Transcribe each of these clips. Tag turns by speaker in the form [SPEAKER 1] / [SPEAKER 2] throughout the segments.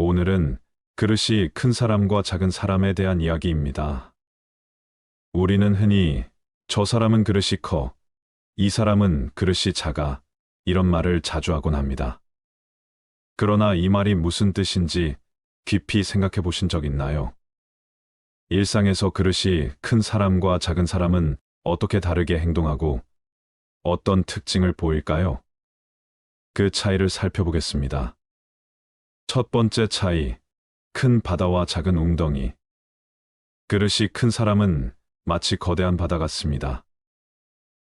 [SPEAKER 1] 오늘은 그릇이 큰 사람과 작은 사람에 대한 이야기입니다. 우리는 흔히 저 사람은 그릇이 커, 이 사람은 그릇이 작아, 이런 말을 자주 하곤 합니다. 그러나 이 말이 무슨 뜻인지 깊이 생각해 보신 적 있나요? 일상에서 그릇이 큰 사람과 작은 사람은 어떻게 다르게 행동하고 어떤 특징을 보일까요? 그 차이를 살펴보겠습니다. 첫 번째 차이, 큰 바다와 작은 웅덩이. 그릇이 큰 사람은 마치 거대한 바다 같습니다.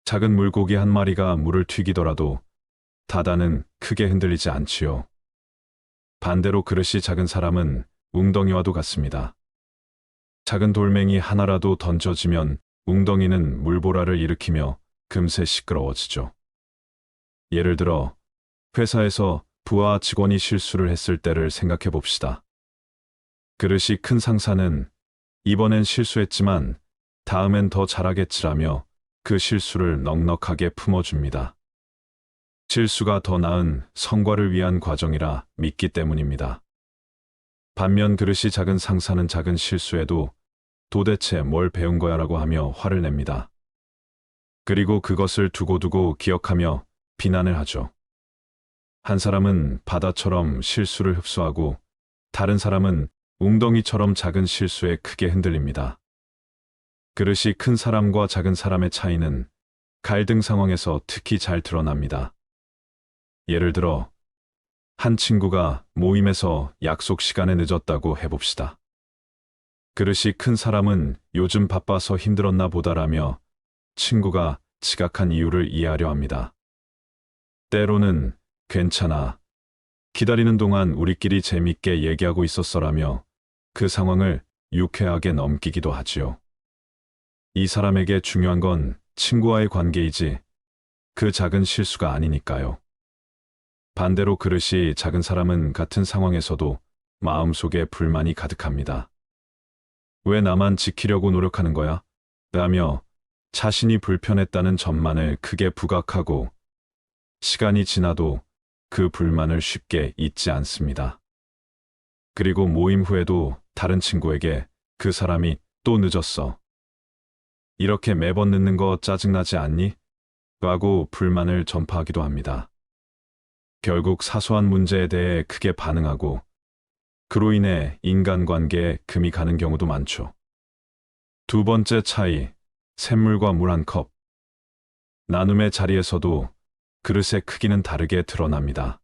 [SPEAKER 1] 작은 물고기 한 마리가 물을 튀기더라도 바다는 크게 흔들리지 않지요. 반대로 그릇이 작은 사람은 웅덩이와도 같습니다. 작은 돌멩이 하나라도 던져지면 웅덩이는 물보라를 일으키며 금세 시끄러워지죠. 예를 들어 회사에서 부하 직원이 실수를 했을 때를 생각해 봅시다. 그릇이 큰 상사는 이번엔 실수했지만 다음엔 더 잘하겠지라며 그 실수를 넉넉하게 품어줍니다. 실수가 더 나은 성과를 위한 과정이라 믿기 때문입니다. 반면 그릇이 작은 상사는 작은 실수에도 도대체 뭘 배운 거야라고 하며 화를 냅니다. 그리고 그것을 두고두고 기억하며 비난을 하죠. 한 사람은 바다처럼 실수를 흡수하고 다른 사람은 웅덩이처럼 작은 실수에 크게 흔들립니다. 그릇이 큰 사람과 작은 사람의 차이는 갈등 상황에서 특히 잘 드러납니다. 예를 들어 한 친구가 모임에서 약속 시간에 늦었다고 해봅시다. 그릇이 큰 사람은 요즘 바빠서 힘들었나 보다라며 친구가 지각한 이유를 이해하려 합니다. 때로는 괜찮아, 기다리는 동안 우리끼리 재밌게 얘기하고 있었어라며 그 상황을 유쾌하게 넘기기도 하지요. 이 사람에게 중요한 건 친구와의 관계이지 그 작은 실수가 아니니까요. 반대로 그릇이 작은 사람은 같은 상황에서도 마음속에 불만이 가득합니다. 왜 나만 지키려고 노력하는 거야? 라며 자신이 불편했다는 점만을 크게 부각하고 시간이 지나도 그 불만을 쉽게 잊지 않습니다. 그리고 모임 후에도 다른 친구에게 그 사람이 또 늦었어. 이렇게 매번 늦는 거 짜증나지 않니? 라고 불만을 전파하기도 합니다. 결국 사소한 문제에 대해 크게 반응하고 그로 인해 인간관계에 금이 가는 경우도 많죠. 두 번째 차이, 샘물과 물 한 컵. 나눔의 자리에서도 그릇의 크기는 다르게 드러납니다.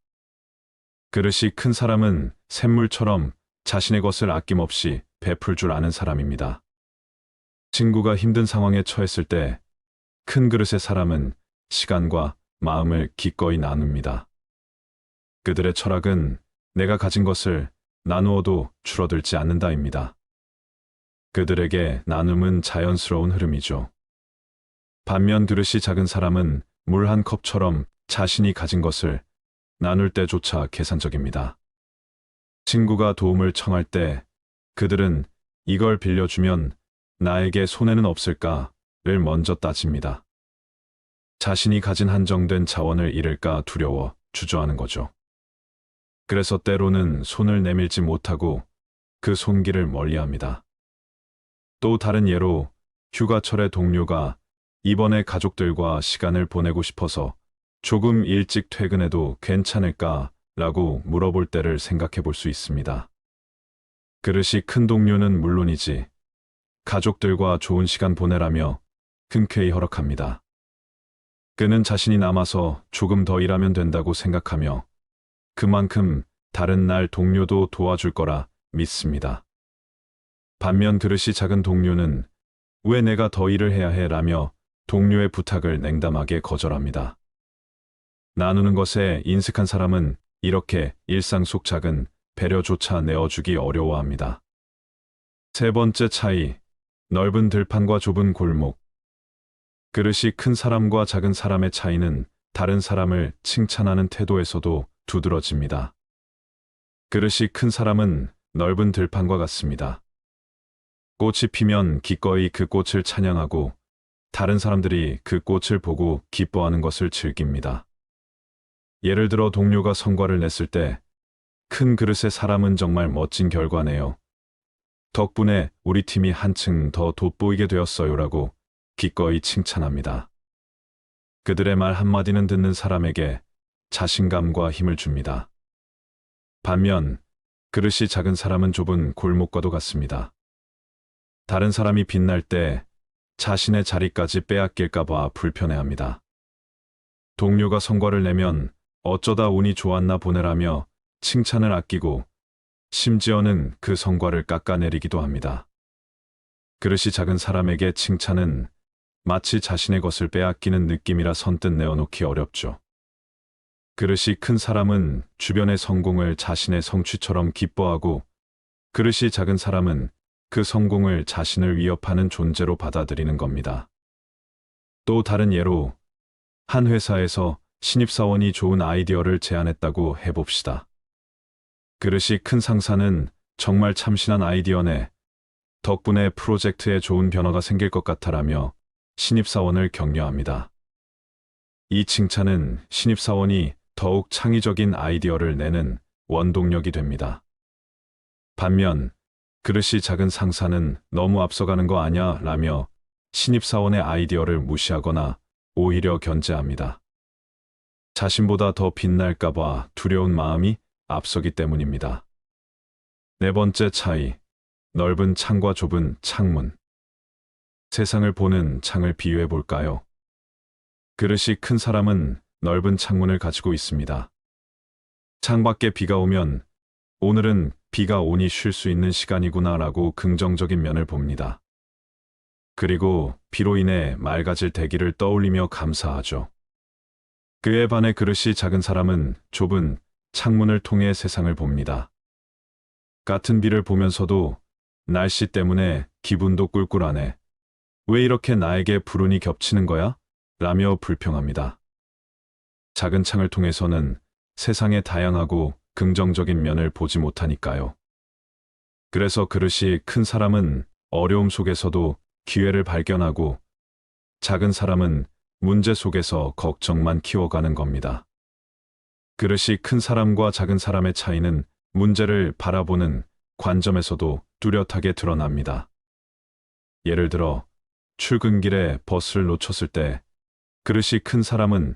[SPEAKER 1] 그릇이 큰 사람은 샘물처럼 자신의 것을 아낌없이 베풀 줄 아는 사람입니다. 친구가 힘든 상황에 처했을 때 큰 그릇의 사람은 시간과 마음을 기꺼이 나눕니다. 그들의 철학은 내가 가진 것을 나누어도 줄어들지 않는다입니다. 그들에게 나눔은 자연스러운 흐름이죠. 반면 그릇이 작은 사람은 물 한 컵처럼 자신이 가진 것을 나눌 때조차 계산적입니다. 친구가 도움을 청할 때 그들은 이걸 빌려주면 나에게 손해는 없을까를 먼저 따집니다. 자신이 가진 한정된 자원을 잃을까 두려워 주저하는 거죠. 그래서 때로는 손을 내밀지 못하고 그 손길을 멀리합니다. 또 다른 예로 휴가철에 동료가 이번에 가족들과 시간을 보내고 싶어서 조금 일찍 퇴근해도 괜찮을까? 라고 물어볼 때를 생각해 볼 수 있습니다. 그릇이 큰 동료는 물론이지 가족들과 좋은 시간 보내라며 흔쾌히 허락합니다. 그는 자신이 남아서 조금 더 일하면 된다고 생각하며 그만큼 다른 날 동료도 도와줄 거라 믿습니다. 반면 그릇이 작은 동료는 왜 내가 더 일을 해야 해? 라며 동료의 부탁을 냉담하게 거절합니다. 나누는 것에 인색한 사람은 이렇게 일상 속 작은 배려조차 내어주기 어려워합니다. 세 번째 차이, 넓은 들판과 좁은 골목. 그릇이 큰 사람과 작은 사람의 차이는 다른 사람을 칭찬하는 태도에서도 두드러집니다. 그릇이 큰 사람은 넓은 들판과 같습니다. 꽃이 피면 기꺼이 그 꽃을 찬양하고 다른 사람들이 그 꽃을 보고 기뻐하는 것을 즐깁니다. 예를 들어 동료가 성과를 냈을 때 큰 그릇의 사람은 정말 멋진 결과네요. 덕분에 우리 팀이 한층 더 돋보이게 되었어요라고 기꺼이 칭찬합니다. 그들의 말 한마디는 듣는 사람에게 자신감과 힘을 줍니다. 반면 그릇이 작은 사람은 좁은 골목과도 같습니다. 다른 사람이 빛날 때 자신의 자리까지 빼앗길까봐 불편해합니다. 동료가 성과를 내면 어쩌다 운이 좋았나 보내라며 칭찬을 아끼고 심지어는 그 성과를 깎아내리기도 합니다. 그릇이 작은 사람에게 칭찬은 마치 자신의 것을 빼앗기는 느낌이라 선뜻 내어놓기 어렵죠. 그릇이 큰 사람은 주변의 성공을 자신의 성취처럼 기뻐하고 그릇이 작은 사람은 그 성공을 자신을 위협하는 존재로 받아들이는 겁니다. 또 다른 예로 한 회사에서 신입사원이 좋은 아이디어를 제안했다고 해봅시다. 그릇이 큰 상사는 정말 참신한 아이디어네. 덕분에 프로젝트에 좋은 변화가 생길 것 같아라며 신입사원을 격려합니다. 이 칭찬은 신입사원이 더욱 창의적인 아이디어를 내는 원동력이 됩니다. 반면 그릇이 작은 상사는 너무 앞서가는 거 아냐 라며 신입사원의 아이디어를 무시하거나 오히려 견제합니다. 자신보다 더 빛날까봐 두려운 마음이 앞서기 때문입니다. 네 번째 차이, 넓은 창과 좁은 창문. 세상을 보는 창을 비유해 볼까요? 그릇이 큰 사람은 넓은 창문을 가지고 있습니다. 창밖에 비가 오면 오늘은 비가 오니 쉴 수 있는 시간이구나 라고 긍정적인 면을 봅니다. 그리고 비로 인해 맑아질 대기를 떠올리며 감사하죠. 그에 반해 그릇이 작은 사람은 좁은 창문을 통해 세상을 봅니다. 같은 비를 보면서도 날씨 때문에 기분도 꿀꿀하네. 왜 이렇게 나에게 불운이 겹치는 거야? 라며 불평합니다. 작은 창을 통해서는 세상의 다양하고 긍정적인 면을 보지 못하니까요. 그래서 그릇이 큰 사람은 어려움 속에서도 기회를 발견하고 작은 사람은 문제 속에서 걱정만 키워가는 겁니다. 그릇이 큰 사람과 작은 사람의 차이는 문제를 바라보는 관점에서도 뚜렷하게 드러납니다. 예를 들어 출근길에 버스를 놓쳤을 때 그릇이 큰 사람은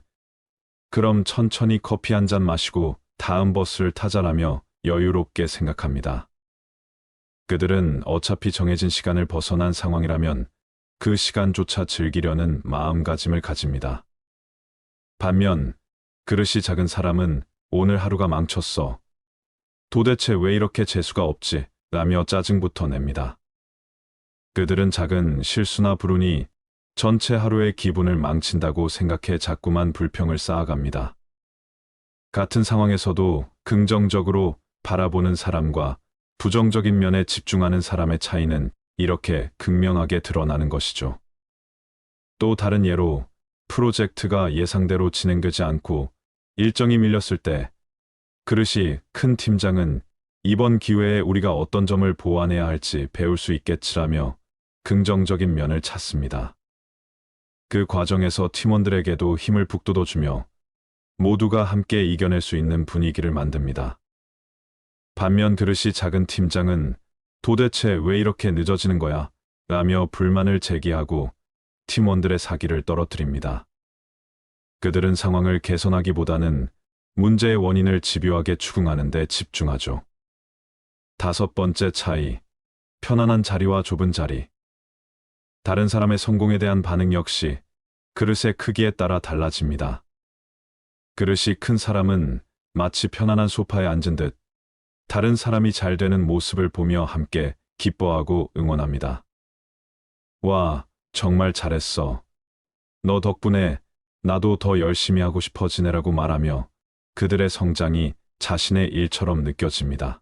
[SPEAKER 1] 그럼 천천히 커피 한 잔 마시고 다음 버스를 타자라며 여유롭게 생각합니다. 그들은 어차피 정해진 시간을 벗어난 상황이라면 그 시간조차 즐기려는 마음가짐을 가집니다. 반면 그릇이 작은 사람은 오늘 하루가 망쳤어. 도대체 왜 이렇게 재수가 없지? 라며 짜증부터 냅니다. 그들은 작은 실수나 불운이 전체 하루의 기분을 망친다고 생각해 자꾸만 불평을 쌓아갑니다. 같은 상황에서도 긍정적으로 바라보는 사람과 부정적인 면에 집중하는 사람의 차이는 이렇게 극명하게 드러나는 것이죠. 또 다른 예로 프로젝트가 예상대로 진행되지 않고 일정이 밀렸을 때 그릇이 큰 팀장은 이번 기회에 우리가 어떤 점을 보완해야 할지 배울 수 있겠지라며 긍정적인 면을 찾습니다. 그 과정에서 팀원들에게도 힘을 북돋워주며 모두가 함께 이겨낼 수 있는 분위기를 만듭니다. 반면 그릇이 작은 팀장은 도대체 왜 이렇게 늦어지는 거야? 라며 불만을 제기하고 팀원들의 사기를 떨어뜨립니다. 그들은 상황을 개선하기보다는 문제의 원인을 집요하게 추궁하는 데 집중하죠. 다섯 번째 차이, 편안한 자리와 좁은 자리. 다른 사람의 성공에 대한 반응 역시 그릇의 크기에 따라 달라집니다. 그릇이 큰 사람은 마치 편안한 소파에 앉은 듯 다른 사람이 잘 되는 모습을 보며 함께 기뻐하고 응원합니다. 와, 정말 잘했어. 너 덕분에 나도 더 열심히 하고 싶어지네라고 말하며 그들의 성장이 자신의 일처럼 느껴집니다.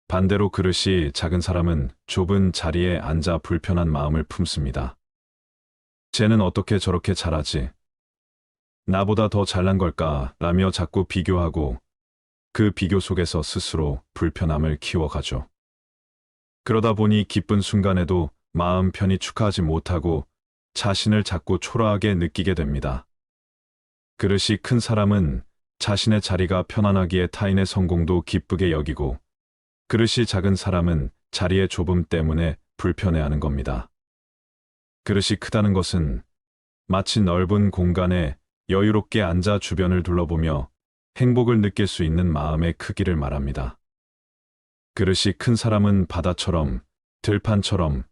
[SPEAKER 1] 반대로 그릇이 작은 사람은 좁은 자리에 앉아 불편한 마음을 품습니다. 쟤는 어떻게 저렇게 잘하지? 나보다 더 잘난 걸까? 라며 자꾸 비교하고 그 비교 속에서 스스로 불편함을 키워가죠. 그러다 보니 기쁜 순간에도 마음 편히 축하하지 못하고 자신을 자꾸 초라하게 느끼게 됩니다. 그릇이 큰 사람은 자신의 자리가 편안하기에 타인의 성공도 기쁘게 여기고, 그릇이 작은 사람은 자리의 좁음 때문에 불편해하는 겁니다. 그릇이 크다는 것은 마치 넓은 공간에 여유롭게 앉아 주변을 둘러보며 행복을 느낄 수 있는 마음의 크기를 말합니다. 그릇이 큰 사람은 바다처럼, 들판처럼,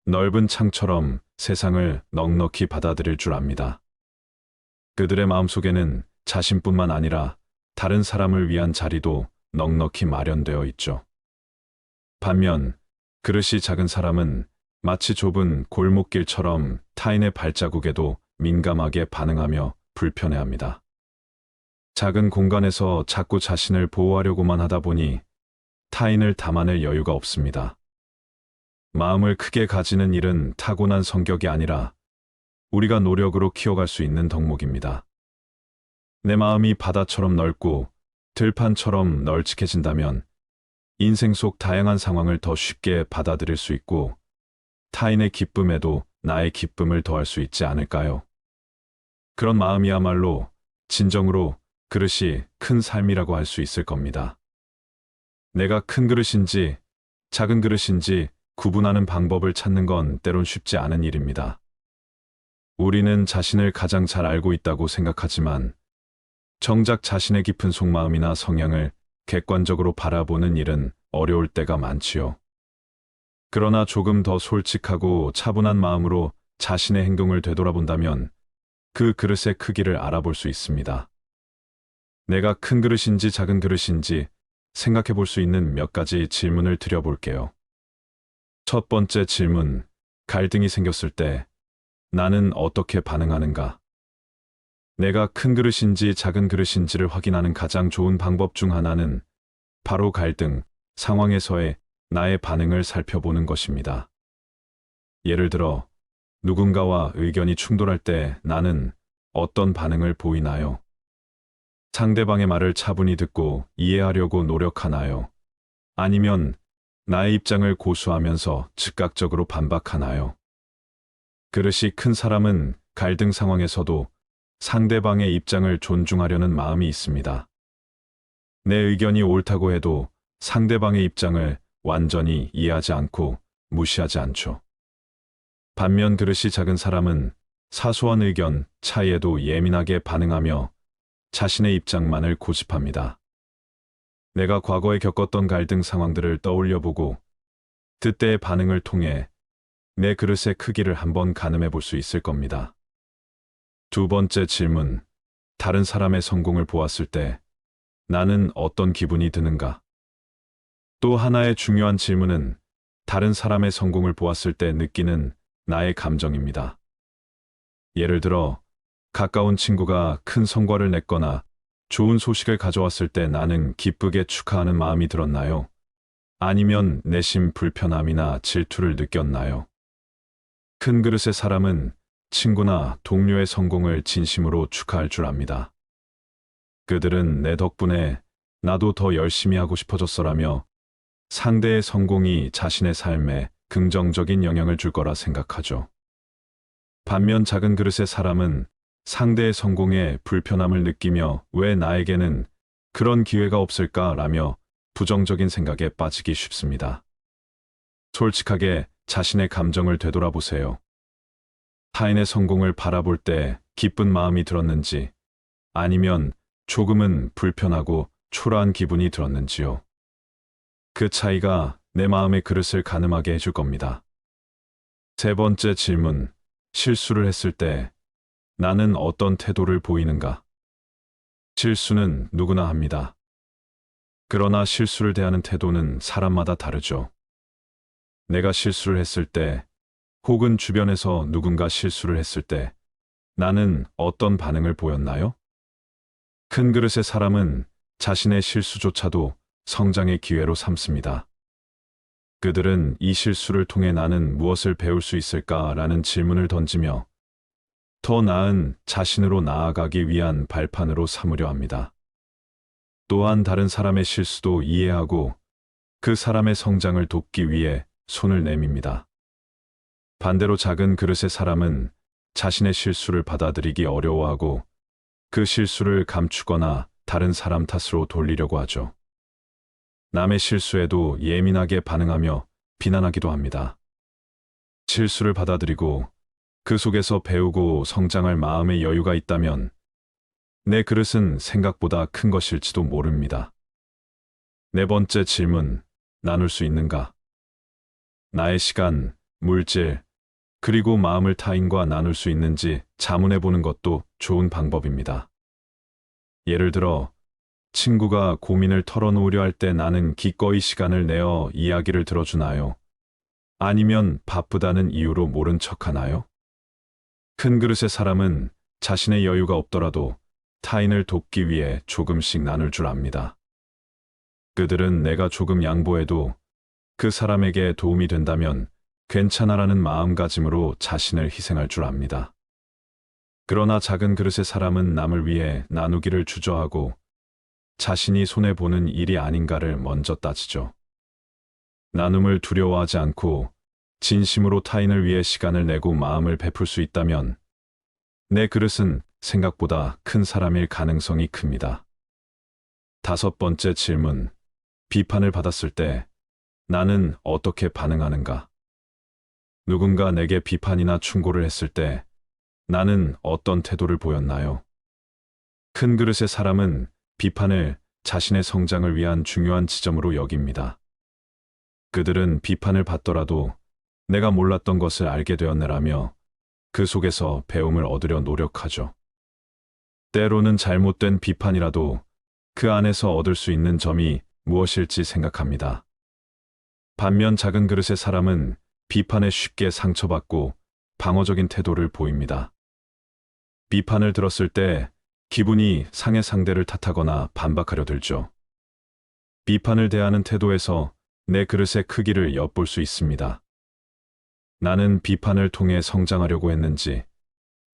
[SPEAKER 1] 넓은 창처럼 세상을 넉넉히 받아들일 줄 압니다. 그들의 마음속에는 자신뿐만 아니라 다른 사람을 위한 자리도 넉넉히 마련되어 있죠. 반면 그릇이 작은 사람은 마치 좁은 골목길처럼 타인의 발자국에도 민감하게 반응하며 불편해합니다. 작은 공간에서 자꾸 자신을 보호하려고만 하다 보니 타인을 담아낼 여유가 없습니다. 마음을 크게 가지는 일은 타고난 성격이 아니라 우리가 노력으로 키워갈 수 있는 덕목입니다. 내 마음이 바다처럼 넓고 들판처럼 널찍해진다면 인생 속 다양한 상황을 더 쉽게 받아들일 수 있고 타인의 기쁨에도 나의 기쁨을 더할 수 있지 않을까요? 그런 마음이야말로 진정으로 그릇이 큰 삶이라고 할 수 있을 겁니다. 내가 큰 그릇인지 작은 그릇인지 구분하는 방법을 찾는 건 때론 쉽지 않은 일입니다. 우리는 자신을 가장 잘 알고 있다고 생각하지만 정작 자신의 깊은 속마음이나 성향을 객관적으로 바라보는 일은 어려울 때가 많지요. 그러나 조금 더 솔직하고 차분한 마음으로 자신의 행동을 되돌아본다면 그 그릇의 크기를 알아볼 수 있습니다. 내가 큰 그릇인지 작은 그릇인지 생각해 볼 수 있는 몇 가지 질문을 드려볼게요. 첫 번째 질문, 갈등이 생겼을 때 나는 어떻게 반응하는가? 내가 큰 그릇인지 작은 그릇인지를 확인하는 가장 좋은 방법 중 하나는 바로 갈등 상황에서의 나의 반응을 살펴보는 것입니다. 예를 들어, 누군가와 의견이 충돌할 때 나는 어떤 반응을 보이나요? 상대방의 말을 차분히 듣고 이해하려고 노력하나요? 아니면 나의 입장을 고수하면서 즉각적으로 반박하나요? 그릇이 큰 사람은 갈등 상황에서도 상대방의 입장을 존중하려는 마음이 있습니다. 내 의견이 옳다고 해도 상대방의 입장을 완전히 이해하지 않고 무시하지 않죠. 반면 그릇이 작은 사람은 사소한 의견 차이에도 예민하게 반응하며 자신의 입장만을 고집합니다. 내가 과거에 겪었던 갈등 상황들을 떠올려보고 그때의 반응을 통해 내 그릇의 크기를 한번 가늠해 볼 수 있을 겁니다. 두 번째 질문, 다른 사람의 성공을 보았을 때 나는 어떤 기분이 드는가? 또 하나의 중요한 질문은 다른 사람의 성공을 보았을 때 느끼는 나의 감정입니다. 예를 들어, 가까운 친구가 큰 성과를 냈거나 좋은 소식을 가져왔을 때 나는 기쁘게 축하하는 마음이 들었나요? 아니면 내심 불편함이나 질투를 느꼈나요? 큰 그릇의 사람은 친구나 동료의 성공을 진심으로 축하할 줄 압니다. 그들은 내 덕분에 나도 더 열심히 하고 싶어졌어라며 상대의 성공이 자신의 삶에 긍정적인 영향을 줄 거라 생각하죠. 반면 작은 그릇의 사람은 상대의 성공에 불편함을 느끼며 왜 나에게는 그런 기회가 없을까라며 부정적인 생각에 빠지기 쉽습니다. 솔직하게 자신의 감정을 되돌아보세요. 타인의 성공을 바라볼 때 기쁜 마음이 들었는지 아니면 조금은 불편하고 초라한 기분이 들었는지요. 그 차이가 내 마음의 그릇을 가늠하게 해줄 겁니다. 세 번째 질문, 실수를 했을 때 나는 어떤 태도를 보이는가? 실수는 누구나 합니다. 그러나 실수를 대하는 태도는 사람마다 다르죠. 내가 실수를 했을 때 혹은 주변에서 누군가 실수를 했을 때 나는 어떤 반응을 보였나요? 큰 그릇의 사람은 자신의 실수조차도 성장의 기회로 삼습니다. 그들은 이 실수를 통해 나는 무엇을 배울 수 있을까라는 질문을 던지며 더 나은 자신으로 나아가기 위한 발판으로 삼으려 합니다. 또한 다른 사람의 실수도 이해하고 그 사람의 성장을 돕기 위해 손을 내밉니다. 반대로 작은 그릇의 사람은 자신의 실수를 받아들이기 어려워하고 그 실수를 감추거나 다른 사람 탓으로 돌리려고 하죠. 남의 실수에도 예민하게 반응하며 비난하기도 합니다. 실수를 받아들이고 그 속에서 배우고 성장할 마음의 여유가 있다면 내 그릇은 생각보다 큰 것일지도 모릅니다. 네 번째 질문, 나눌 수 있는가? 나의 시간, 물질, 그리고 마음을 타인과 나눌 수 있는지 자문해 보는 것도 좋은 방법입니다. 예를 들어, 친구가 고민을 털어놓으려 할 때 나는 기꺼이 시간을 내어 이야기를 들어주나요? 아니면 바쁘다는 이유로 모른 척하나요? 큰 그릇의 사람은 자신의 여유가 없더라도 타인을 돕기 위해 조금씩 나눌 줄 압니다. 그들은 내가 조금 양보해도 그 사람에게 도움이 된다면 괜찮아라는 마음가짐으로 자신을 희생할 줄 압니다. 그러나 작은 그릇의 사람은 남을 위해 나누기를 주저하고 자신이 손해보는 일이 아닌가를 먼저 따지죠. 나눔을 두려워하지 않고 진심으로 타인을 위해 시간을 내고 마음을 베풀 수 있다면 내 그릇은 생각보다 큰 사람일 가능성이 큽니다. 다섯 번째 질문, 비판을 받았을 때 나는 어떻게 반응하는가? 누군가 내게 비판이나 충고를 했을 때 나는 어떤 태도를 보였나요? 큰 그릇의 사람은 비판을 자신의 성장을 위한 중요한 지점으로 여깁니다. 그들은 비판을 받더라도 내가 몰랐던 것을 알게 되었네라며 그 속에서 배움을 얻으려 노력하죠. 때로는 잘못된 비판이라도 그 안에서 얻을 수 있는 점이 무엇일지 생각합니다. 반면 작은 그릇의 사람은 비판에 쉽게 상처받고 방어적인 태도를 보입니다. 비판을 들었을 때 기분이 상해 상대를 탓하거나 반박하려 들죠. 비판을 대하는 태도에서 내 그릇의 크기를 엿볼 수 있습니다. 나는 비판을 통해 성장하려고 했는지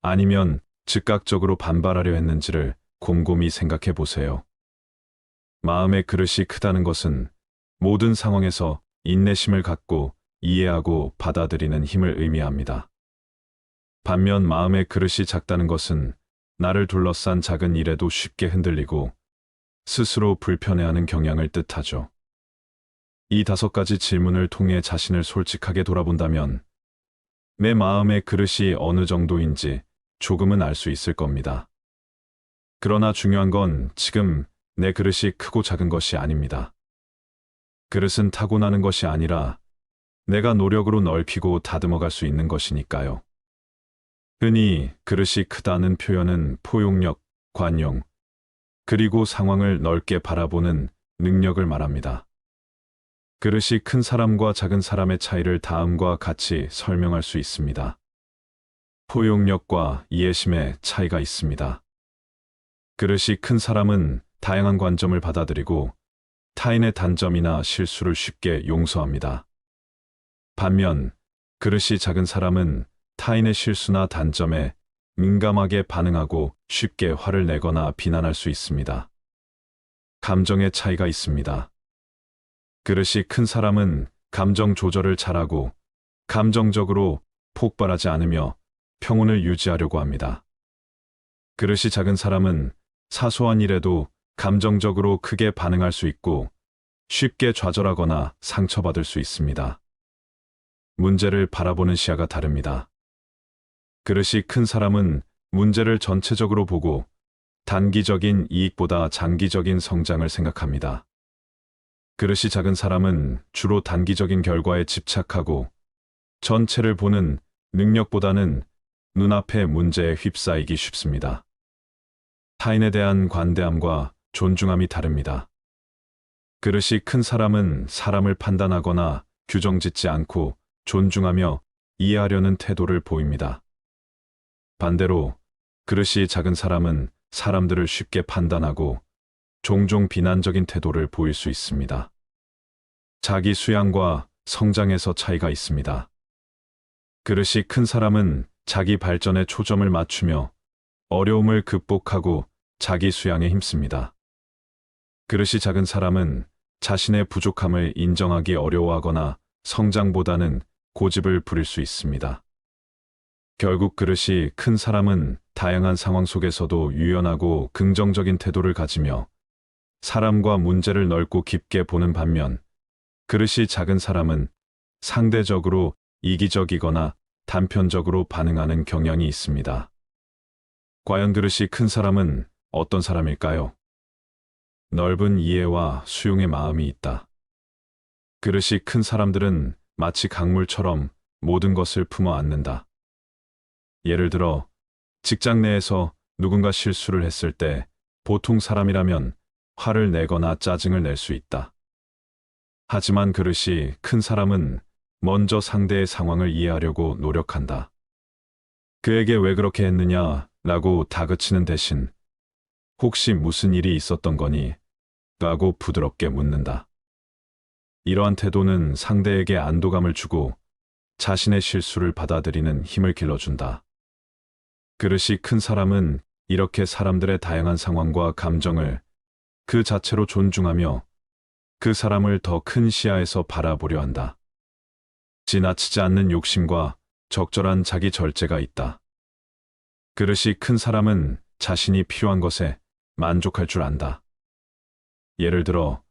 [SPEAKER 1] 아니면 즉각적으로 반발하려 했는지를 곰곰이 생각해 보세요. 마음의 그릇이 크다는 것은 모든 상황에서 인내심을 갖고 이해하고 받아들이는 힘을 의미합니다. 반면 마음의 그릇이 작다는 것은 나를 둘러싼 작은 일에도 쉽게 흔들리고 스스로 불편해하는 경향을 뜻하죠. 이 다섯 가지 질문을 통해 자신을 솔직하게 돌아본다면 내 마음의 그릇이 어느 정도인지 조금은 알 수 있을 겁니다. 그러나 중요한 건 지금 내 그릇이 크고 작은 것이 아닙니다. 그릇은 타고나는 것이 아니라 내가 노력으로 넓히고 다듬어갈 수 있는 것이니까요. 흔히 그릇이 크다는 표현은 포용력, 관용, 그리고 상황을 넓게 바라보는 능력을 말합니다. 그릇이 큰 사람과 작은 사람의 차이를 다음과 같이 설명할 수 있습니다. 포용력과 이해심의 차이가 있습니다. 그릇이 큰 사람은 다양한 관점을 받아들이고 타인의 단점이나 실수를 쉽게 용서합니다. 반면 그릇이 작은 사람은 타인의 실수나 단점에 민감하게 반응하고 쉽게 화를 내거나 비난할 수 있습니다. 감정의 차이가 있습니다. 그릇이 큰 사람은 감정 조절을 잘하고 감정적으로 폭발하지 않으며 평온을 유지하려고 합니다. 그릇이 작은 사람은 사소한 일에도 감정적으로 크게 반응할 수 있고 쉽게 좌절하거나 상처받을 수 있습니다. 문제를 바라보는 시야가 다릅니다. 그릇이 큰 사람은 문제를 전체적으로 보고 단기적인 이익보다 장기적인 성장을 생각합니다. 그릇이 작은 사람은 주로 단기적인 결과에 집착하고 전체를 보는 능력보다는 눈앞의 문제에 휩싸이기 쉽습니다. 타인에 대한 관대함과 존중함이 다릅니다. 그릇이 큰 사람은 사람을 판단하거나 규정짓지 않고 존중하며 이해하려는 태도를 보입니다. 반대로 그릇이 작은 사람은 사람들을 쉽게 판단하고 종종 비난적인 태도를 보일 수 있습니다. 자기 수양과 성장에서 차이가 있습니다. 그릇이 큰 사람은 자기 발전에 초점을 맞추며 어려움을 극복하고 자기 수양에 힘씁니다. 그릇이 작은 사람은 자신의 부족함을 인정하기 어려워하거나 성장보다는 고집을 부릴 수 있습니다. 결국 그릇이 큰 사람은 다양한 상황 속에서도 유연하고 긍정적인 태도를 가지며 사람과 문제를 넓고 깊게 보는 반면, 그릇이 작은 사람은 상대적으로 이기적이거나 단편적으로 반응하는 경향이 있습니다. 과연 그릇이 큰 사람은 어떤 사람일까요? 넓은 이해와 수용의 마음이 있다. 그릇이 큰 사람들은 마치 강물처럼 모든 것을 품어 안는다. 예를 들어, 직장 내에서 누군가 실수를 했을 때 보통 사람이라면 화를 내거나 짜증을 낼 수 있다. 하지만 그릇이 큰 사람은 먼저 상대의 상황을 이해하려고 노력한다. 그에게 왜 그렇게 했느냐 라고 다그치는 대신 혹시 무슨 일이 있었던 거니? 라고 부드럽게 묻는다. 이러한 태도는 상대에게 안도감을 주고 자신의 실수를 받아들이는 힘을 길러준다. 그릇이 큰 사람은 이렇게 사람들의 다양한 상황과 감정을 그 자체로 존중하며 그 사람을 더 큰 시야에서 바라보려 한다. 지나치지 않는 욕심과 적절한 자기 절제가 있다. 그릇이 큰 사람은 자신이 필요한 것에 만족할 줄 안다. 예를 들어,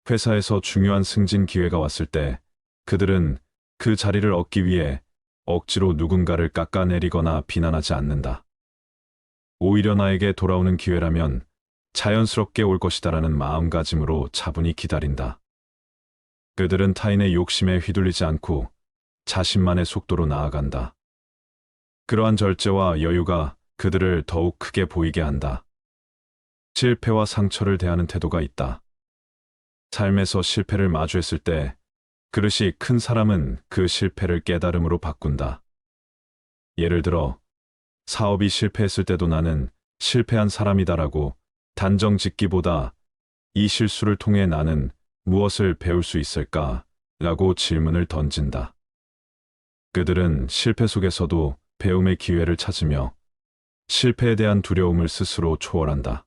[SPEAKER 1] 회사에서 중요한 승진 기회가 왔을 때 그들은 그 자리를 얻기 위해 억지로 누군가를 깎아내리거나 비난하지 않는다. 오히려 나에게 돌아오는 기회라면 자연스럽게 올 것이다라는 마음가짐으로 차분히 기다린다. 그들은 타인의 욕심에 휘둘리지 않고 자신만의 속도로 나아간다. 그러한 절제와 여유가 그들을 더욱 크게 보이게 한다. 실패와 상처를 대하는 태도가 있다. 삶에서 실패를 마주했을 때 그릇이 큰 사람은 그 실패를 깨달음으로 바꾼다. 예를 들어, 사업이 실패했을 때도 나는 실패한 사람이다라고 단정 짓기보다 이 실수를 통해 나는 무엇을 배울 수 있을까? 라고 질문을 던진다. 그들은 실패 속에서도 배움의 기회를 찾으며 실패에 대한 두려움을 스스로 초월한다.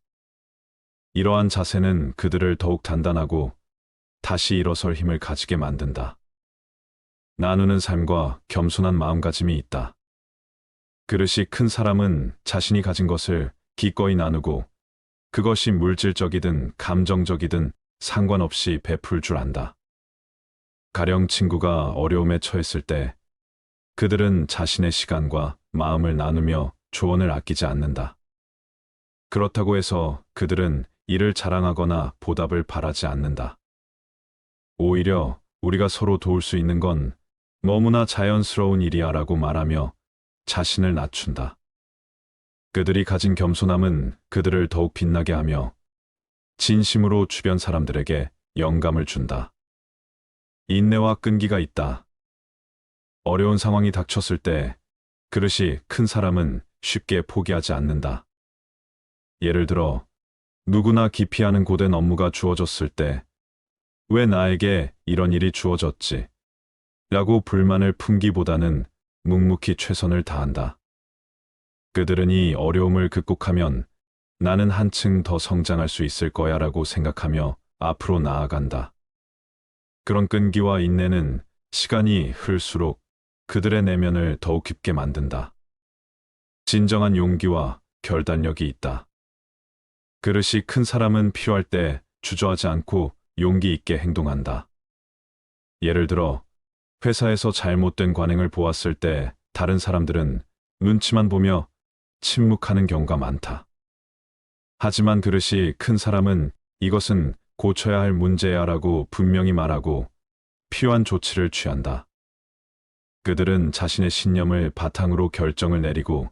[SPEAKER 1] 이러한 자세는 그들을 더욱 단단하고 다시 일어설 힘을 가지게 만든다. 나누는 삶과 겸손한 마음가짐이 있다. 그릇이 큰 사람은 자신이 가진 것을 기꺼이 나누고 그것이 물질적이든 감정적이든 상관없이 베풀 줄 안다. 가령 친구가 어려움에 처했을 때 그들은 자신의 시간과 마음을 나누며 조언을 아끼지 않는다. 그렇다고 해서 그들은 이를 자랑하거나 보답을 바라지 않는다. 오히려 우리가 서로 도울 수 있는 건 너무나 자연스러운 일이야 라고 말하며 자신을 낮춘다. 그들이 가진 겸손함은 그들을 더욱 빛나게 하며 진심으로 주변 사람들에게 영감을 준다. 인내와 끈기가 있다. 어려운 상황이 닥쳤을 때 그릇이 큰 사람은 쉽게 포기하지 않는다. 예를 들어, 누구나 기피하는 고된 업무가 주어졌을 때 왜 나에게 이런 일이 주어졌지? 라고 불만을 품기보다는 묵묵히 최선을 다한다. 그들은 이 어려움을 극복하면 나는 한층 더 성장할 수 있을 거야 라고 생각하며 앞으로 나아간다. 그런 끈기와 인내는 시간이 흘수록 그들의 내면을 더욱 깊게 만든다. 진정한 용기와 결단력이 있다. 그릇이 큰 사람은 필요할 때 주저하지 않고 용기 있게 행동한다. 예를 들어, 회사에서 잘못된 관행을 보았을 때 다른 사람들은 눈치만 보며 침묵하는 경우가 많다. 하지만 그릇이 큰 사람은 이것은 고쳐야 할 문제야 라고 분명히 말하고 필요한 조치를 취한다. 그들은 자신의 신념을 바탕으로 결정을 내리고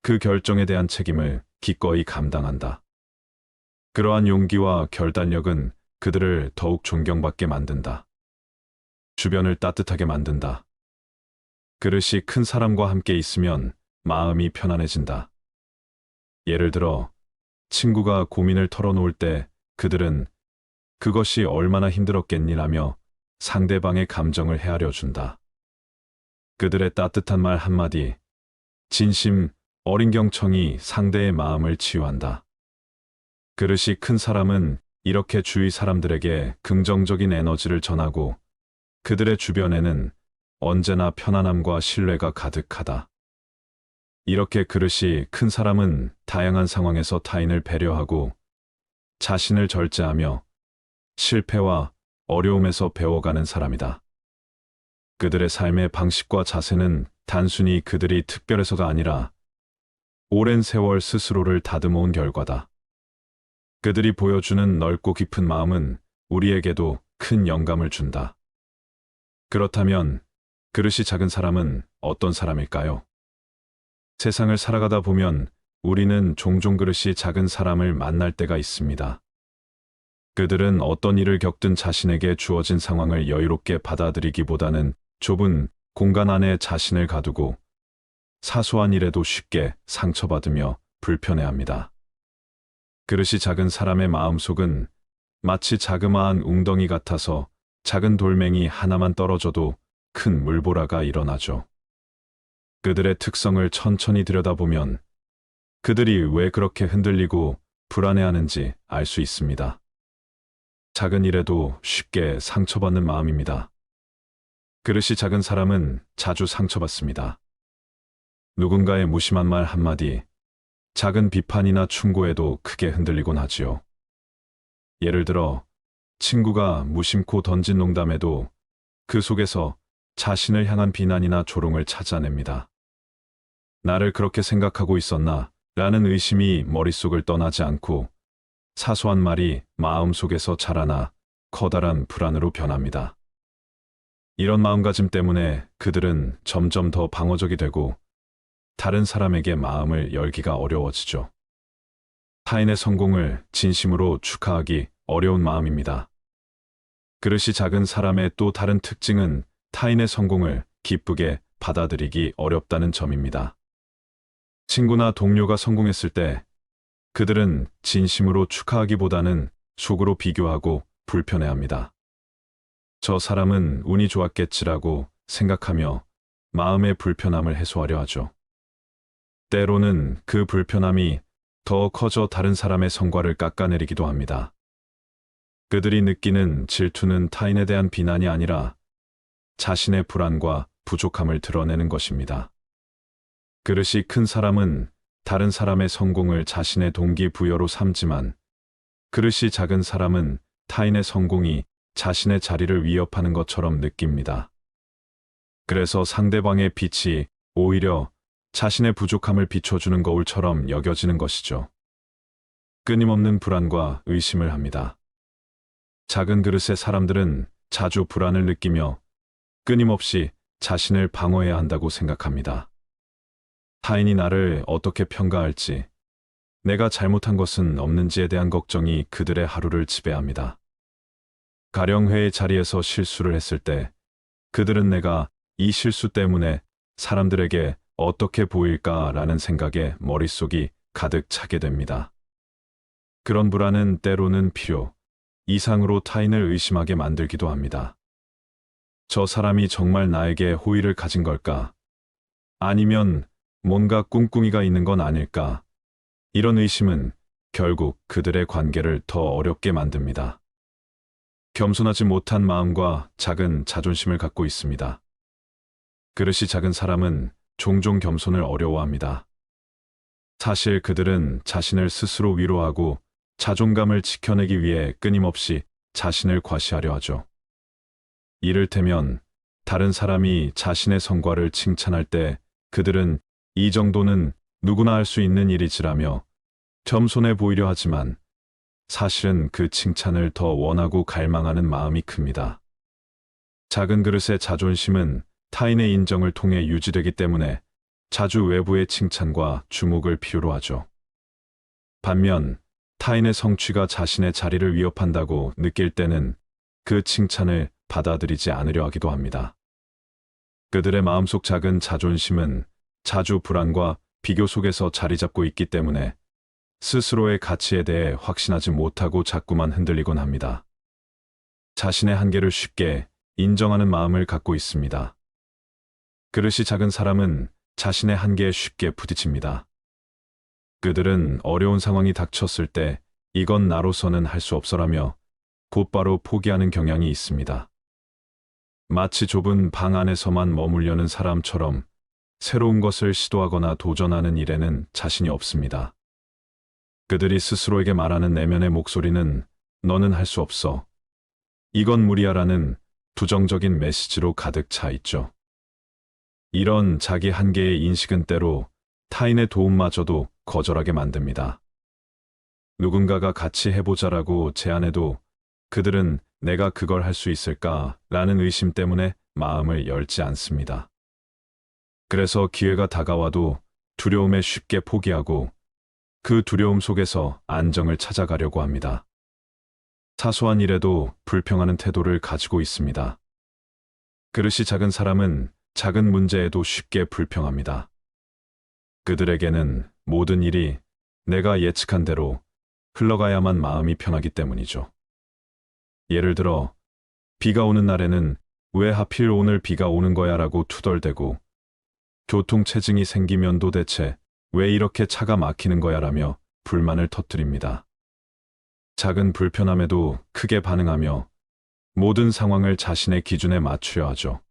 [SPEAKER 1] 그 결정에 대한 책임을 기꺼이 감당한다. 그러한 용기와 결단력은 그들을 더욱 존경받게 만든다. 주변을 따뜻하게 만든다. 그릇이 큰 사람과 함께 있으면 마음이 편안해진다. 예를 들어, 친구가 고민을 털어놓을 때 그들은 그것이 얼마나 힘들었겠니라며 상대방의 감정을 헤아려 준다. 그들의 따뜻한 말 한마디, 진심, 어린 경청이 상대의 마음을 치유한다. 그릇이 큰 사람은 이렇게 주위 사람들에게 긍정적인 에너지를 전하고 그들의 주변에는 언제나 편안함과 신뢰가 가득하다. 이렇게 그릇이 큰 사람은 다양한 상황에서 타인을 배려하고 자신을 절제하며 실패와 어려움에서 배워가는 사람이다. 그들의 삶의 방식과 자세는 단순히 그들이 특별해서가 아니라 오랜 세월 스스로를 다듬어온 결과다. 그들이 보여주는 넓고 깊은 마음은 우리에게도 큰 영감을 준다. 그렇다면 그릇이 작은 사람은 어떤 사람일까요? 세상을 살아가다 보면 우리는 종종 그릇이 작은 사람을 만날 때가 있습니다. 그들은 어떤 일을 겪든 자신에게 주어진 상황을 여유롭게 받아들이기보다는 좁은 공간 안에 자신을 가두고 사소한 일에도 쉽게 상처받으며 불편해합니다. 그릇이 작은 사람의 마음속은 마치 자그마한 웅덩이 같아서 작은 돌멩이 하나만 떨어져도 큰 물보라가 일어나죠. 그들의 특성을 천천히 들여다보면 그들이 왜 그렇게 흔들리고 불안해하는지 알 수 있습니다. 작은 일에도 쉽게 상처받는 마음입니다. 그릇이 작은 사람은 자주 상처받습니다. 누군가의 무심한 말 한마디, 작은 비판이나 충고에도 크게 흔들리곤 하지요. 예를 들어 친구가 무심코 던진 농담에도 그 속에서 자신을 향한 비난이나 조롱을 찾아냅니다. 나를 그렇게 생각하고 있었나? 라는 의심이 머릿속을 떠나지 않고 사소한 말이 마음속에서 자라나 커다란 불안으로 변합니다. 이런 마음가짐 때문에 그들은 점점 더 방어적이 되고 다른 사람에게 마음을 열기가 어려워지죠. 타인의 성공을 진심으로 축하하기 어려운 마음입니다. 그릇이 작은 사람의 또 다른 특징은 타인의 성공을 기쁘게 받아들이기 어렵다는 점입니다. 친구나 동료가 성공했을 때 그들은 진심으로 축하하기보다는 속으로 비교하고 불편해합니다. 저 사람은 운이 좋았겠지라고 생각하며 마음의 불편함을 해소하려 하죠. 때로는 그 불편함이 더 커져 다른 사람의 성과를 깎아내리기도 합니다. 그들이 느끼는 질투는 타인에 대한 비난이 아니라 자신의 불안과 부족함을 드러내는 것입니다. 그릇이 큰 사람은 다른 사람의 성공을 자신의 동기부여로 삼지만 그릇이 작은 사람은 타인의 성공이 자신의 자리를 위협하는 것처럼 느낍니다. 그래서 상대방의 빛이 오히려 자신의 부족함을 비춰주는 거울처럼 여겨지는 것이죠. 끊임없는 불안과 의심을 합니다. 작은 그릇의 사람들은 자주 불안을 느끼며 끊임없이 자신을 방어해야 한다고 생각합니다. 타인이 나를 어떻게 평가할지, 내가 잘못한 것은 없는지에 대한 걱정이 그들의 하루를 지배합니다. 가령 회의 자리에서 실수를 했을 때 그들은 내가 이 실수 때문에 사람들에게 어떻게 보일까라는 생각에 머릿속이 가득 차게 됩니다. 그런 불안은 때로는 필요 이상으로 타인을 의심하게 만들기도 합니다. 저 사람이 정말 나에게 호의를 가진 걸까? 아니면 뭔가 꿍꿍이가 있는 건 아닐까? 이런 의심은 결국 그들의 관계를 더 어렵게 만듭니다. 겸손하지 못한 마음과 작은 자존심을 갖고 있습니다. 그릇이 작은 사람은 종종 겸손을 어려워합니다. 사실 그들은 자신을 스스로 위로하고 자존감을 지켜내기 위해 끊임없이 자신을 과시하려 하죠. 이를테면 다른 사람이 자신의 성과를 칭찬할 때 그들은 이 정도는 누구나 할 수 있는 일이지라며 겸손해 보이려 하지만 사실은 그 칭찬을 더 원하고 갈망하는 마음이 큽니다. 작은 그릇의 자존심은 타인의 인정을 통해 유지되기 때문에 자주 외부의 칭찬과 주목을 필요로 하죠. 반면 타인의 성취가 자신의 자리를 위협한다고 느낄 때는 그 칭찬을 받아들이지 않으려 하기도 합니다. 그들의 마음속 작은 자존심은 자주 불안과 비교 속에서 자리 잡고 있기 때문에 스스로의 가치에 대해 확신하지 못하고 자꾸만 흔들리곤 합니다. 자신의 한계를 쉽게 인정하는 마음을 갖고 있습니다. 그릇이 작은 사람은 자신의 한계에 쉽게 부딪힙니다. 그들은 어려운 상황이 닥쳤을 때 이건 나로서는 할 수 없어라며 곧바로 포기하는 경향이 있습니다. 마치 좁은 방 안에서만 머물려는 사람처럼 새로운 것을 시도하거나 도전하는 일에는 자신이 없습니다. 그들이 스스로에게 말하는 내면의 목소리는 너는 할 수 없어. 이건 무리야라는 부정적인 메시지로 가득 차 있죠. 이런 자기 한계의 인식은 때로 타인의 도움마저도 거절하게 만듭니다. 누군가가 같이 해보자라고 제안해도 그들은 내가 그걸 할 수 있을까? 라는 의심 때문에 마음을 열지 않습니다. 그래서 기회가 다가와도 두려움에 쉽게 포기하고 그 두려움 속에서 안정을 찾아가려고 합니다. 사소한 일에도 불평하는 태도를 가지고 있습니다. 그릇이 작은 사람은 작은 문제에도 쉽게 불평합니다. 그들에게는 모든 일이 내가 예측한 대로 흘러가야만 마음이 편하기 때문이죠. 예를 들어, 비가 오는 날에는 왜 하필 오늘 비가 오는 거야 라고 투덜대고, 교통체증이 생기면 도대체 왜 이렇게 차가 막히는 거야 라며 불만을 터뜨립니다. 작은 불편함에도 크게 반응하며 모든 상황을 자신의 기준에 맞추려 하죠.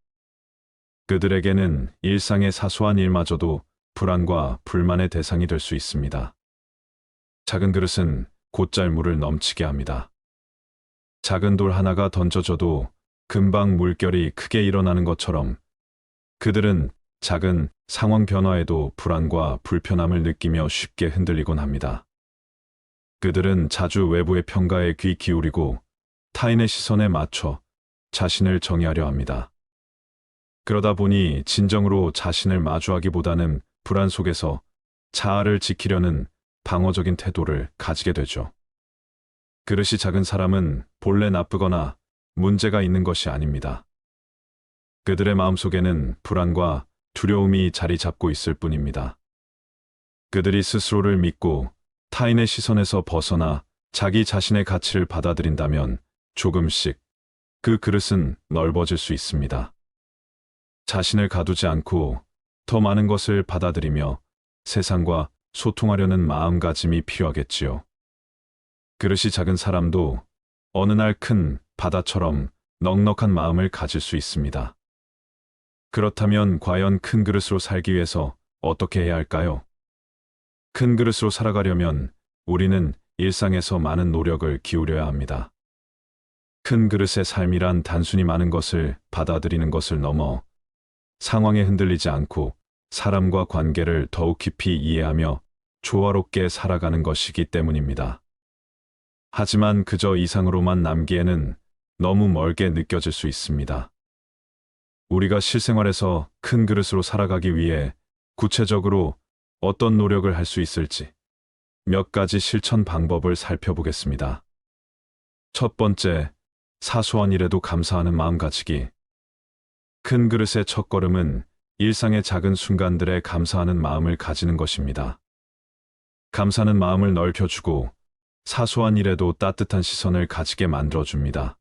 [SPEAKER 1] 그들에게는 일상의 사소한 일마저도 불안과 불만의 대상이 될 수 있습니다. 작은 그릇은 곧잘 물을 넘치게 합니다. 작은 돌 하나가 던져져도 금방 물결이 크게 일어나는 것처럼 그들은 작은 상황 변화에도 불안과 불편함을 느끼며 쉽게 흔들리곤 합니다. 그들은 자주 외부의 평가에 귀 기울이고 타인의 시선에 맞춰 자신을 정의하려 합니다. 그러다 보니 진정으로 자신을 마주하기보다는 불안 속에서 자아를 지키려는 방어적인 태도를 가지게 되죠. 그릇이 작은 사람은 본래 나쁘거나 문제가 있는 것이 아닙니다. 그들의 마음속에는 불안과 두려움이 자리 잡고 있을 뿐입니다. 그들이 스스로를 믿고 타인의 시선에서 벗어나 자기 자신의 가치를 받아들인다면 조금씩 그 그릇은 넓어질 수 있습니다. 자신을 가두지 않고 더 많은 것을 받아들이며 세상과 소통하려는 마음가짐이 필요하겠지요. 그릇이 작은 사람도 어느 날 큰 바다처럼 넉넉한 마음을 가질 수 있습니다. 그렇다면 과연 큰 그릇으로 살기 위해서 어떻게 해야 할까요? 큰 그릇으로 살아가려면 우리는 일상에서 많은 노력을 기울여야 합니다. 큰 그릇의 삶이란 단순히 많은 것을 받아들이는 것을 넘어 상황에 흔들리지 않고 사람과 관계를 더욱 깊이 이해하며 조화롭게 살아가는 것이기 때문입니다. 하지만 그저 이상으로만 남기에는 너무 멀게 느껴질 수 있습니다. 우리가 실생활에서 큰 그릇으로 살아가기 위해 구체적으로 어떤 노력을 할 수 있을지 몇 가지 실천 방법을 살펴보겠습니다. 첫 번째, 사소한 일에도 감사하는 마음 가지기. 큰 그릇의 첫걸음은 일상의 작은 순간들에 감사하는 마음을 가지는 것입니다. 감사는 마음을 넓혀주고 사소한 일에도 따뜻한 시선을 가지게 만들어줍니다.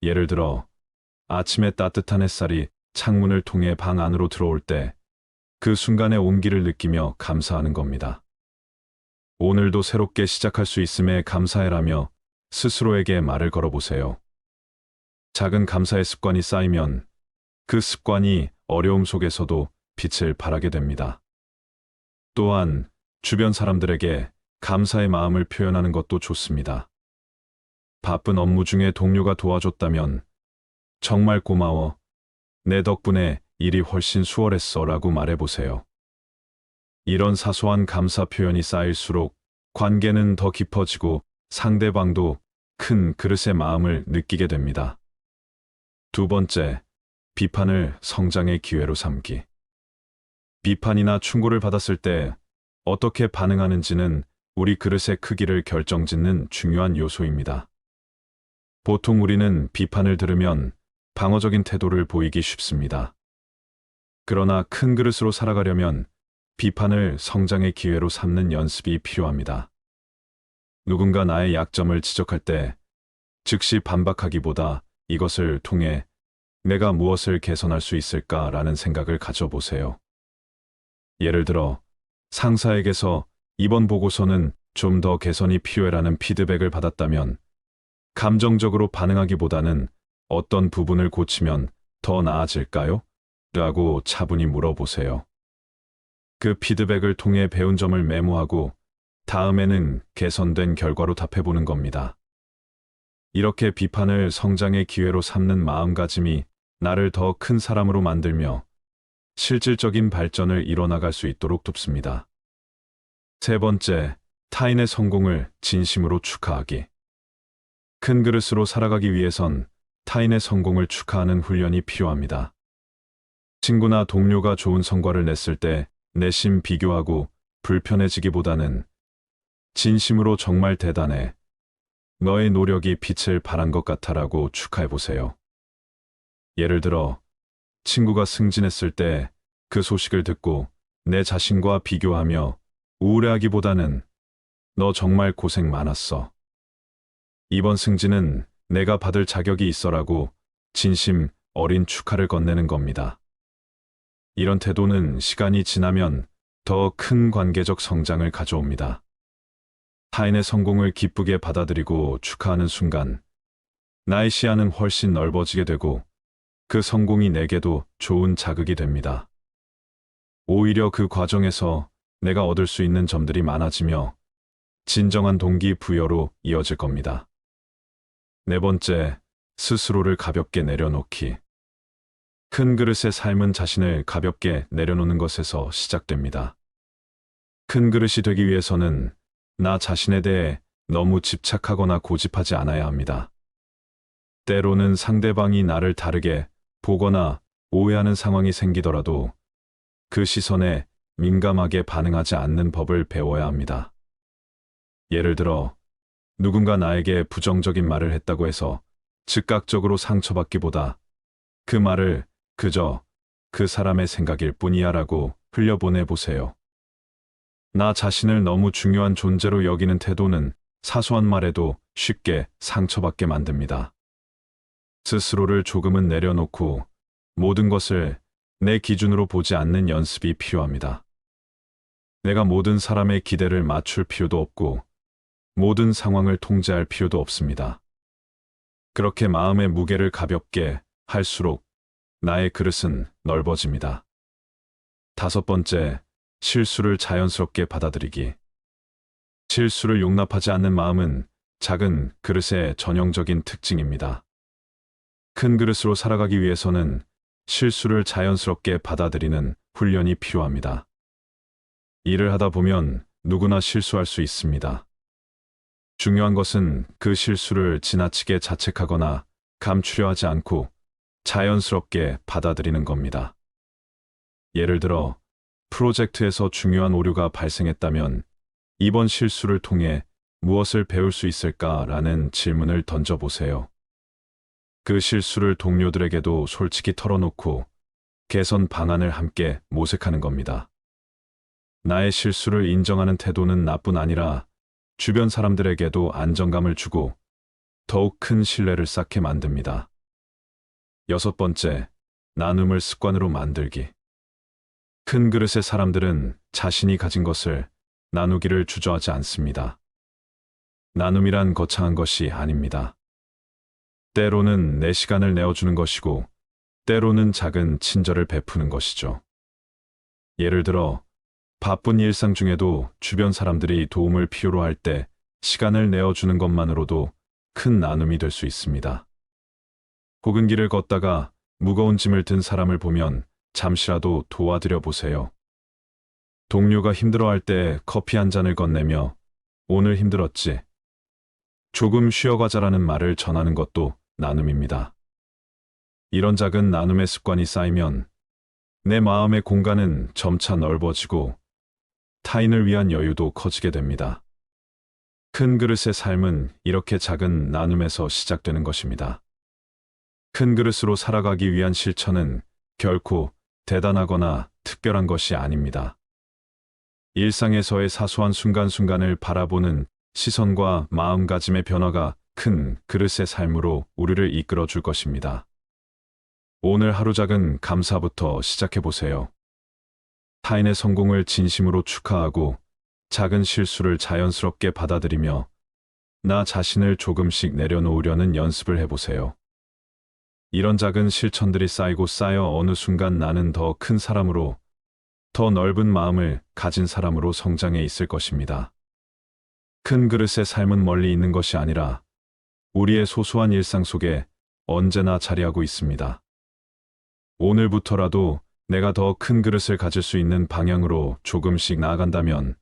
[SPEAKER 1] 예를 들어, 아침에 따뜻한 햇살이 창문을 통해 방 안으로 들어올 때 그 순간의 온기를 느끼며 감사하는 겁니다. 오늘도 새롭게 시작할 수 있음에 감사해라며 스스로에게 말을 걸어보세요. 작은 감사의 습관이 쌓이면 그 습관이 어려움 속에서도 빛을 발하게 됩니다. 또한 주변 사람들에게 감사의 마음을 표현하는 것도 좋습니다. 바쁜 업무 중에 동료가 도와줬다면 정말 고마워. 내 덕분에 일이 훨씬 수월했어 라고 말해보세요. 이런 사소한 감사 표현이 쌓일수록 관계는 더 깊어지고 상대방도 큰 그릇의 마음을 느끼게 됩니다. 두 번째, 비판을 성장의 기회로 삼기. 비판이나 충고를 받았을 때 어떻게 반응하는지는 우리 그릇의 크기를 결정짓는 중요한 요소입니다. 보통 우리는 비판을 들으면 방어적인 태도를 보이기 쉽습니다. 그러나 큰 그릇으로 살아가려면 비판을 성장의 기회로 삼는 연습이 필요합니다. 누군가 나의 약점을 지적할 때 즉시 반박하기보다 이것을 통해 내가 무엇을 개선할 수 있을까라는 생각을 가져보세요. 예를 들어, 상사에게서 이번 보고서는 좀 더 개선이 필요해라는 피드백을 받았다면 감정적으로 반응하기보다는 어떤 부분을 고치면 더 나아질까요? 라고 차분히 물어보세요. 그 피드백을 통해 배운 점을 메모하고 다음에는 개선된 결과로 답해보는 겁니다. 이렇게 비판을 성장의 기회로 삼는 마음가짐이 나를 더 큰 사람으로 만들며 실질적인 발전을 이뤄나갈 수 있도록 돕습니다. 세 번째, 타인의 성공을 진심으로 축하하기. 큰 그릇으로 살아가기 위해선 타인의 성공을 축하하는 훈련이 필요합니다. 친구나 동료가 좋은 성과를 냈을 때 내심 비교하고 불편해지기보다는 진심으로 정말 대단해. 너의 노력이 빛을 발한 것 같아라고 축하해보세요. 예를 들어, 친구가 승진했을 때 그 소식을 듣고 내 자신과 비교하며 우울해하기보다는 너 정말 고생 많았어. 이번 승진은 내가 받을 자격이 있어라고 진심 어린 축하를 건네는 겁니다. 이런 태도는 시간이 지나면 더 큰 관계적 성장을 가져옵니다. 타인의 성공을 기쁘게 받아들이고 축하하는 순간 나의 시야는 훨씬 넓어지게 되고 그 성공이 내게도 좋은 자극이 됩니다. 오히려 그 과정에서 내가 얻을 수 있는 점들이 많아지며 진정한 동기부여로 이어질 겁니다. 네 번째, 스스로를 가볍게 내려놓기. 큰 그릇의 삶은 자신을 가볍게 내려놓는 것에서 시작됩니다. 큰 그릇이 되기 위해서는 나 자신에 대해 너무 집착하거나 고집하지 않아야 합니다. 때로는 상대방이 나를 다르게 보거나 오해하는 상황이 생기더라도 그 시선에 민감하게 반응하지 않는 법을 배워야 합니다. 예를 들어, 누군가 나에게 부정적인 말을 했다고 해서 즉각적으로 상처받기보다 그 말을 그저 그 사람의 생각일 뿐이야 라고 흘려보내 보세요. 나 자신을 너무 중요한 존재로 여기는 태도는 사소한 말에도 쉽게 상처받게 만듭니다. 스스로를 조금은 내려놓고 모든 것을 내 기준으로 보지 않는 연습이 필요합니다. 내가 모든 사람의 기대를 맞출 필요도 없고 모든 상황을 통제할 필요도 없습니다. 그렇게 마음의 무게를 가볍게 할수록 나의 그릇은 넓어집니다. 다섯 번째, 실수를 자연스럽게 받아들이기. 실수를 용납하지 않는 마음은 작은 그릇의 전형적인 특징입니다. 큰 그릇으로 살아가기 위해서는 실수를 자연스럽게 받아들이는 훈련이 필요합니다. 일을 하다 보면 누구나 실수할 수 있습니다. 중요한 것은 그 실수를 지나치게 자책하거나 감추려 하지 않고 자연스럽게 받아들이는 겁니다. 예를 들어, 프로젝트에서 중요한 오류가 발생했다면 이번 실수를 통해 무엇을 배울 수 있을까라는 질문을 던져보세요. 그 실수를 동료들에게도 솔직히 털어놓고 개선 방안을 함께 모색하는 겁니다. 나의 실수를 인정하는 태도는 나뿐 아니라 주변 사람들에게도 안정감을 주고 더욱 큰 신뢰를 쌓게 만듭니다. 여섯 번째, 나눔을 습관으로 만들기. 큰 그릇의 사람들은 자신이 가진 것을 나누기를 주저하지 않습니다. 나눔이란 거창한 것이 아닙니다. 때로는 내 시간을 내어주는 것이고, 때로는 작은 친절을 베푸는 것이죠. 예를 들어, 바쁜 일상 중에도 주변 사람들이 도움을 필요로 할 때 시간을 내어주는 것만으로도 큰 나눔이 될 수 있습니다. 혹은 길을 걷다가 무거운 짐을 든 사람을 보면 잠시라도 도와드려 보세요. 동료가 힘들어할 때 커피 한 잔을 건네며 오늘 힘들었지? 조금 쉬어가자라는 말을 전하는 것도 나눔입니다. 이런 작은 나눔의 습관이 쌓이면 내 마음의 공간은 점차 넓어지고 타인을 위한 여유도 커지게 됩니다. 큰 그릇의 삶은 이렇게 작은 나눔에서 시작되는 것입니다. 큰 그릇으로 살아가기 위한 실천은 결코 대단하거나 특별한 것이 아닙니다. 일상에서의 사소한 순간순간을 바라보는 시선과 마음가짐의 변화가 큰 그릇의 삶으로 우리를 이끌어 줄 것입니다. 오늘 하루 작은 감사부터 시작해 보세요. 타인의 성공을 진심으로 축하하고 작은 실수를 자연스럽게 받아들이며 나 자신을 조금씩 내려놓으려는 연습을 해보세요. 이런 작은 실천들이 쌓이고 쌓여 어느 순간 나는 더 큰 사람으로, 더 넓은 마음을 가진 사람으로 성장해 있을 것입니다. 큰 그릇의 삶은 멀리 있는 것이 아니라 우리의 소소한 일상 속에 언제나 자리하고 있습니다. 오늘부터라도 내가 더 큰 그릇을 가질 수 있는 방향으로 조금씩 나아간다면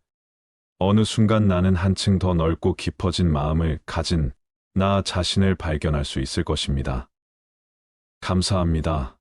[SPEAKER 1] 어느 순간 나는 한층 더 넓고 깊어진 마음을 가진 나 자신을 발견할 수 있을 것입니다. 감사합니다.